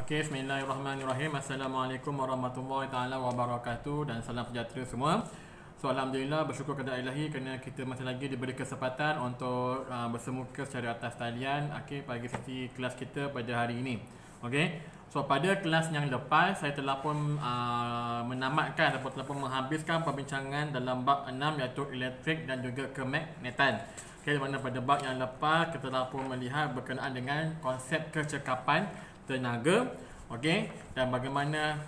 Okey, bismillahirrahmanirrahim. Assalamualaikum warahmatullahi taala wabarakatuh dan salam sejahtera semua. So alhamdulillah, bersyukur kepada Ilahi kerana kita masih lagi diberi kesempatan untuk bersemuka secara atas talian bagi sesi kelas kita pada hari ini. Okey. So pada kelas yang lepas saya telah pun menamatkan ataupun telah pun menghabiskan perbincangan dalam bab 6 iaitu elektrik dan juga kemagnetan. Okey, di mana pada bab yang lepas kita telah pun melihat berkenaan dengan konsep kecekapan tenaga, okey, dan bagaimana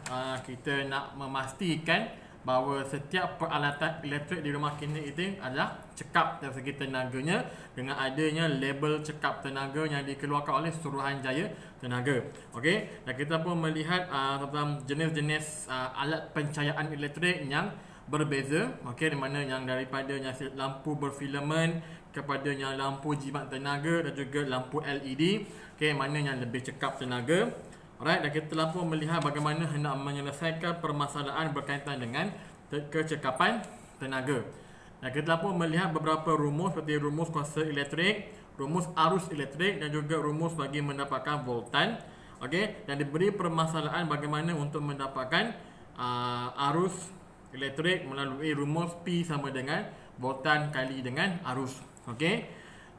kita nak memastikan bahawa setiap peralatan elektrik di rumah kita itu adalah cekap dari segi tenaganya dengan adanya label cekap tenaga yang dikeluarkan oleh Suruhanjaya Tenaga. Okey, dan kita pun melihat tentang jenis-jenis alat pencahayaan elektrik yang berbeza, okey, di mana yang daripadanya lampu berfilamen kepadanya lampu jimat tenaga dan juga lampu LED, okey, mana yang lebih cekap tenaga. Alright, dan kita telah pun melihat bagaimana hendak menyelesaikan permasalahan berkaitan dengan kecekapan tenaga. Dan kita telah pun melihat beberapa rumus seperti rumus kuasa elektrik, rumus arus elektrik dan juga rumus bagi mendapatkan voltan. Okey, dan diberi permasalahan bagaimana untuk mendapatkan arus elektrik melalui rumus P sama dengan voltan kali dengan arus. Okey.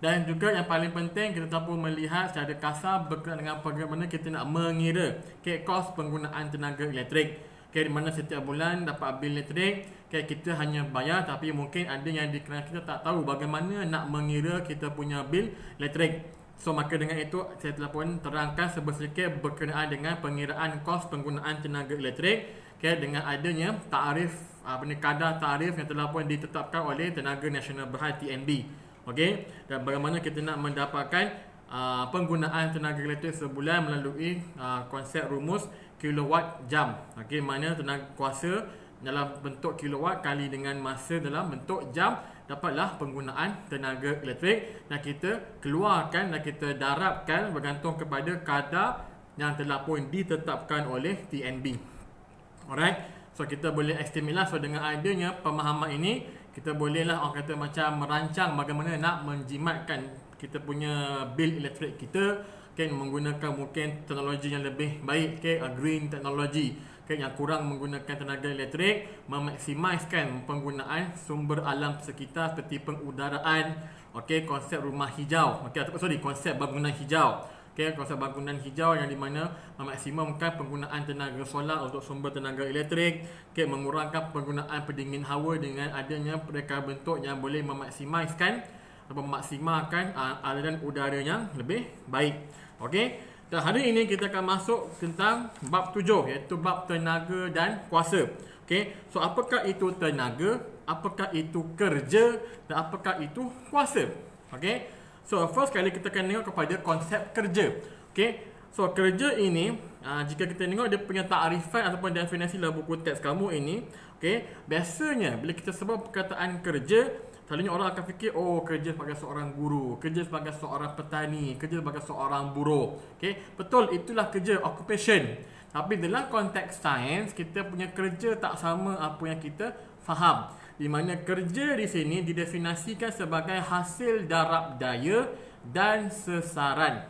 Dan juga yang paling penting kita pun melihat secara kasar berkenaan dengan bagaimana kita nak mengira kos penggunaan tenaga elektrik. Di mana setiap bulan dapat bil elektrik, kita hanya bayar, tapi mungkin ada yang kerana kita tak tahu bagaimana nak mengira kita punya bil elektrik. So maka dengan itu saya telah pun terangkan sedikit berkenaan dengan pengiraan kos penggunaan tenaga elektrik dengan adanya tarif kadar tarif yang telah pun ditetapkan oleh Tenaga Nasional Berhad TNB. Okey, dan bagaimana kita nak mendapatkan penggunaan tenaga elektrik sebulan melalui konsep rumus kilowatt jam. Okey, mana tenaga kuasa dalam bentuk kilowatt kali dengan masa dalam bentuk jam dapatlah penggunaan tenaga elektrik, dan kita keluarkan dan kita darabkan bergantung kepada kadar yang telah pun ditetapkan oleh TNB. Alright, so kita boleh estimate so dengan adanya pemahaman ini kita bolehlah orang kata macam merancang bagaimana nak menjimatkan kita punya bil elektrik kita, menggunakan mungkin teknologi yang lebih baik, green technology, yang kurang menggunakan tenaga elektrik, memaksimiskan penggunaan sumber alam sekitar seperti pengudaraan, konsep rumah hijau, konsep bangunan hijau. Konsep bangunan hijau yang di mana memaksimumkan penggunaan tenaga solar untuk sumber tenaga elektrik, mengurangkan penggunaan pendingin hawa dengan adanya pereka bentuk yang boleh memaksimalkan aliran udara yang lebih baik. Okey. Dan hari ini kita akan masuk tentang bab 7 iaitu bab tenaga dan kuasa. Okey. So apakah itu tenaga? Apakah itu kerja? Dan apakah itu kuasa? Okey. So first kali kita akan tengok kepada konsep kerja. Okay. So kerja ini jika kita tengok dia punya takrifan ataupun definisi dalam buku teks kamu ini, okay, biasanya bila kita sebut perkataan kerja, selalunya orang akan fikir kerja sebagai seorang guru, kerja sebagai seorang petani, kerja sebagai seorang buruh. Okay. Betul, itulah kerja, occupation. Tapi dalam konteks sains, kita punya kerja tak sama apa yang kita faham. Di mana kerja di sini didefinisikan sebagai hasil darab daya dan sesaran,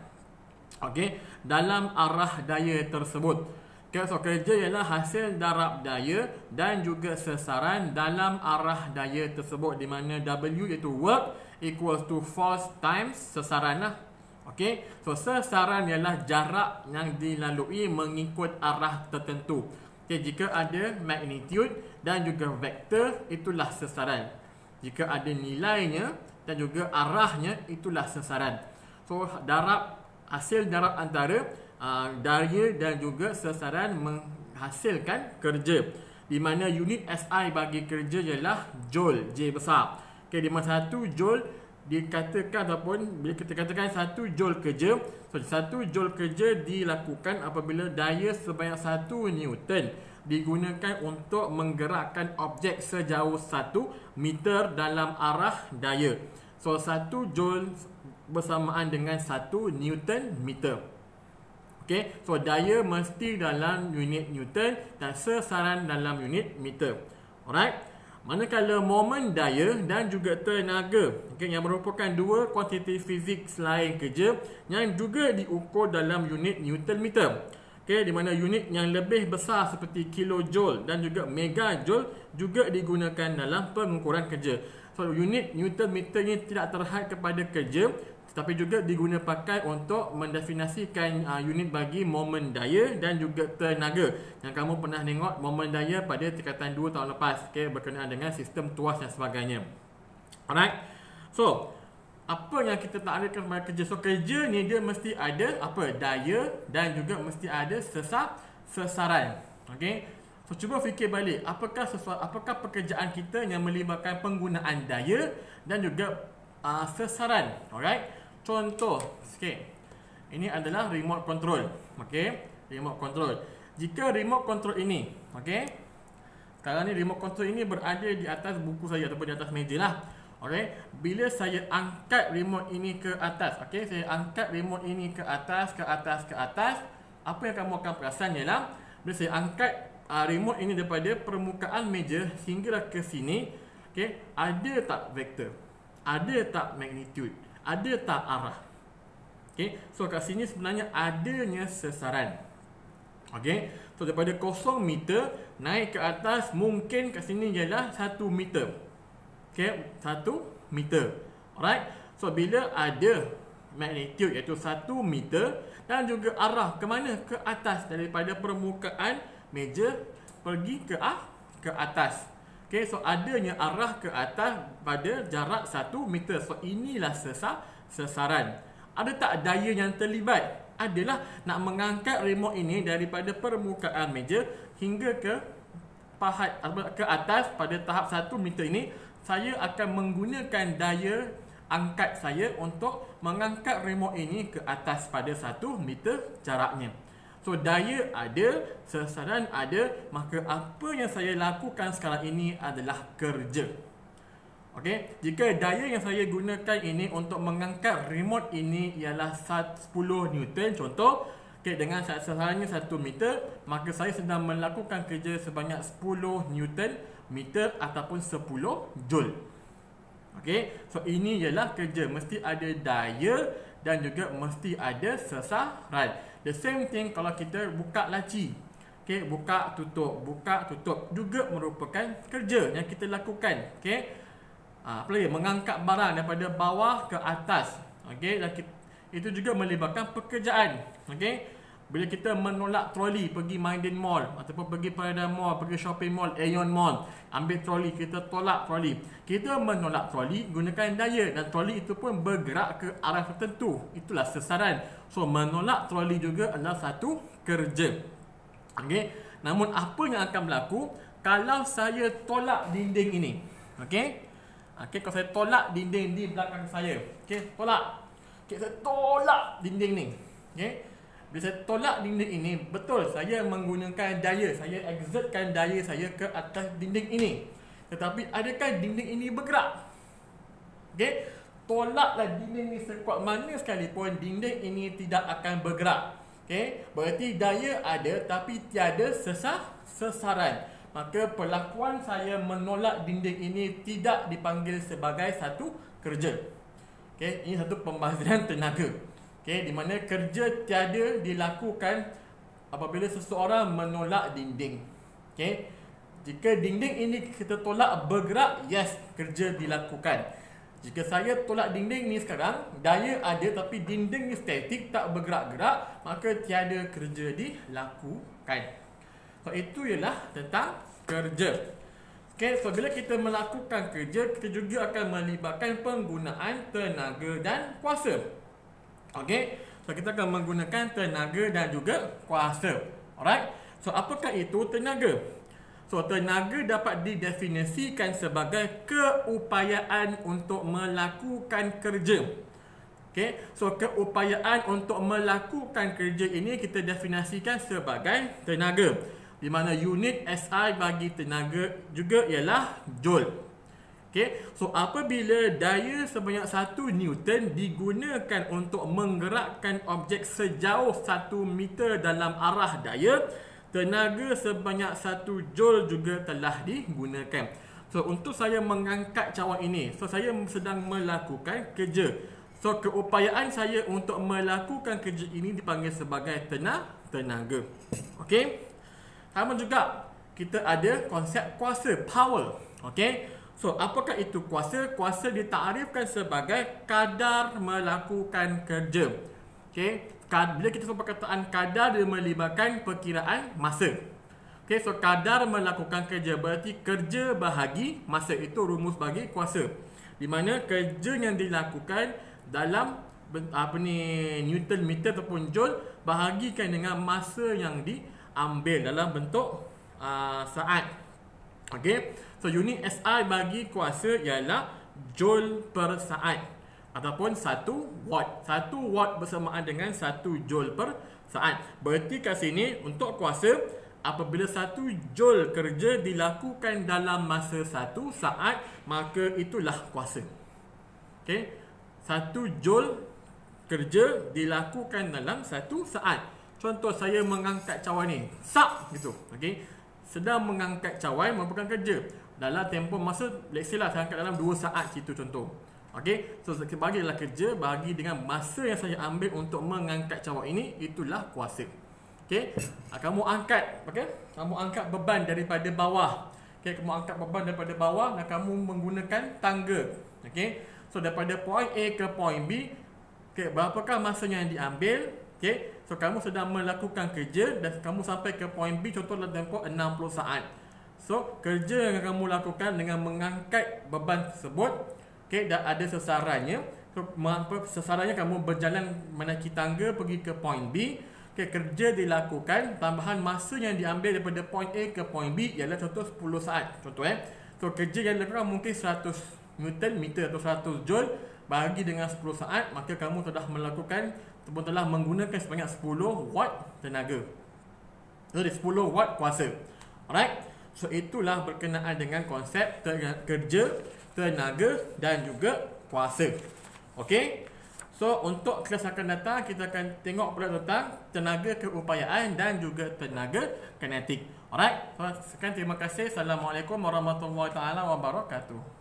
okey, dalam arah daya tersebut. Okay, so kerja ialah hasil darab daya dan juga sesaran dalam arah daya tersebut, di mana W iaitu work equals to force times sesaran lah. Okey, so sesaran ialah jarak yang dilalui mengikut arah tertentu. Okay, jika ada magnitude dan juga vektor, itulah sesaran. Jika ada nilainya dan juga arahnya, itulah sesaran. So hasil darab antara daya dan juga sesaran menghasilkan kerja, di mana unit SI bagi kerja ialah joule, J besar. Okay, di mana 1 joule dikatakan ataupun bila kita katakan 1 joule kerja, so 1 joule kerja dilakukan apabila daya sebanyak 1 Newton digunakan untuk menggerakkan objek sejauh 1 meter dalam arah daya. So 1 joule bersamaan dengan 1 Newton meter. Okay, so daya mesti dalam unit Newton dan sesaran dalam unit meter. Alright. Manakala momen daya dan juga tenaga, yang merupakan dua kuantiti fizik selain kerja yang juga diukur dalam unit Newton meter. Okey, di mana unit yang lebih besar seperti kilojoule dan juga megajoule juga digunakan dalam pengukuran kerja. So unit Newton meter ni tidak terhad kepada kerja, tetapi juga digunakan pakai untuk mendefinisikan unit bagi momen daya dan juga tenaga. Yang kamu pernah tengok momen daya pada tingkatan 2 tahun lepas, okey, berkenaan dengan sistem tuas dan sebagainya. Alright. So apa yang kita taklifkan kepada kerja? So kerja ni dia mesti ada apa? Daya dan juga mesti ada sesaran. Okey. So cuba fikir balik, apakah pekerjaan kita yang melibatkan penggunaan daya dan juga sesaran. Alright. Contoh sikit. Ini adalah remote control. Okey, remote control. Jika remote control ini, okey, sekarang ni remote control ini berada di atas buku saya ataupun di atas meja lah. Okey, bila saya angkat remote ini ke atas, okey, saya angkat remote ini ke atas, apa yang kamu akan perasan ialah bila saya angkat remote ini daripada permukaan meja hingga ke sini, okey, ada tak vektor? Ada tak magnitude? Ada tak arah? Okey, so kat sini sebenarnya adanya sesaran. Okey, so daripada 0 meter naik ke atas mungkin kat sini ialah 1 meter. Okey, 1 meter. Alright. So bila ada magnitude iaitu 1 meter dan juga arah ke mana? Ke atas, daripada permukaan meja pergi ke atas. Okey, so adanya arah ke atas pada jarak 1 meter. So inilah sesaran. Ada tak daya yang terlibat? Adalah nak mengangkat remote ini daripada permukaan meja hingga ke pahat ke atas pada tahap 1 meter ini. Saya akan menggunakan daya angkat saya untuk mengangkat remote ini ke atas pada 1 meter jaraknya. So daya ada, sesaran ada, maka apa yang saya lakukan sekarang ini adalah kerja. Okey, jika daya yang saya gunakan ini untuk mengangkat remote ini ialah 10 Newton contoh, okey, dengan sesarannya 1 meter, maka saya sedang melakukan kerja sebanyak 10 Newton meter ataupun 10 joule. Okey, so ini ialah kerja, mesti ada daya dan juga mesti ada sesaran. The same thing kalau kita buka laci. Okey, buka tutup juga merupakan kerja yang kita lakukan. Okey. Apa lagi? Mengangkat barang daripada bawah ke atas. Okey, dan itu juga melibatkan pekerjaan. Okey. Bila kita menolak troli pergi Maiden Mall ataupun pergi Paradigm Mall, pergi shopping mall, Aeon Mall, ambil troli, kita tolak troli. Kita menolak troli gunakan daya dan troli itu pun bergerak ke arah tertentu. Itulah sesaran. So menolak troli juga adalah satu kerja. Okey. Namun apa yang akan berlaku kalau saya tolak dinding ini? Okey. Okey, kalau saya tolak dinding di belakang saya. Okey, tolak. Okey, saya tolak dinding ni. Okey. Bila saya tolak dinding ini, betul saya menggunakan daya, saya exertkan daya saya ke atas dinding ini. Tetapi adakah dinding ini bergerak? Okey, tolaklah dinding ini sekuat mana sekalipun, dinding ini tidak akan bergerak. Okey, berarti daya ada tapi tiada sesaran. Maka perlakuan saya menolak dinding ini tidak dipanggil sebagai satu kerja. Okey, ini satu pembaziran tenaga. Okey, di mana kerja tiada dilakukan apabila seseorang menolak dinding. Okey. Jika dinding ini kita tolak bergerak, yes, kerja dilakukan. Jika saya tolak dinding ni sekarang, daya ada tapi dinding ni statik, tak bergerak-gerak, maka tiada kerja dilakukan. So itu ialah tentang kerja. Okey, so bila kita melakukan kerja, kita juga akan melibatkan penggunaan tenaga dan kuasa. Okey, so kita akan menggunakan tenaga dan juga kuasa. Alright. So apakah itu tenaga? So tenaga dapat didefinisikan sebagai keupayaan untuk melakukan kerja. Okey, so keupayaan untuk melakukan kerja ini kita definisikan sebagai tenaga, di mana unit SI bagi tenaga juga ialah joule. Okay. So apabila daya sebanyak 1 Newton digunakan untuk menggerakkan objek sejauh 1 meter dalam arah daya, tenaga sebanyak 1 joule juga telah digunakan. So untuk saya mengangkat cawan ini, so saya sedang melakukan kerja. So keupayaan saya untuk melakukan kerja ini dipanggil sebagai tenaga. Okey. Sama juga kita ada konsep kuasa, power. Okey. So, apakah itu kuasa? Kuasa ditarifkan sebagai kadar melakukan kerja. Okey. Bila kita sebut perkataan kadar, dia melibatkan perkiraan masa. Okey, so kadar melakukan kerja berarti kerja bahagi masa, itu rumus bagi kuasa. Di mana kerja yang dilakukan dalam Newton meter ataupun joule bahagikan dengan masa yang diambil dalam bentuk saat. Okey. So unit SI bagi kuasa ialah joule per saat ataupun 1 watt. 1 watt bersamaan dengan 1 joule per saat. Berarti kat sini untuk kuasa, apabila 1 joule kerja dilakukan dalam masa 1 saat, maka itulah kuasa. Okey. 1 joule kerja dilakukan dalam 1 saat. Contoh saya mengangkat cawan ni, sak gitu. Okey. Sedang mengangkat cawan merupakan kerja. Dalam tempoh masa, let's say lah saya angkat dalam 2 saat situ contoh. Okey, so bagilah kerja bagi dengan masa yang saya ambil untuk mengangkat cawan ini, itulah kuasa. Okey, kamu angkat, okey, kamu angkat beban daripada bawah. Okey, kamu angkat beban daripada bawah dan kamu menggunakan tangga. Okey, so daripada point A ke point B, okey, berapakah masa yang diambil? Okey, so kamu sedang melakukan kerja dan kamu sampai ke point B, contoh dalam tempoh 60 saat. So, kerja yang kamu lakukan dengan mengangkat beban tersebut, okey, dan ada sasarannya. So, sasarannya kamu berjalan menaiki tangga pergi ke point B. Okey, kerja dilakukan, tambahan masa yang diambil daripada point A ke point B ialah contoh 10 saat. Contoh So, kerja yang dilakukan mungkin 100 Newton meter atau 100 joule bagi dengan 10 saat, maka kamu telah melakukan ataupun telah menggunakan sebanyak 10 watt tenaga. Jadi 10 watt kuasa. Alright. So itulah berkenaan dengan konsep kerja, tenaga dan juga kuasa. Okey. So untuk kelas akan datang kita akan tengok pula tentang tenaga keupayaan dan juga tenaga kinetik. Alright. So sekian, terima kasih. Assalamualaikum warahmatullahi taala wabarakatuh.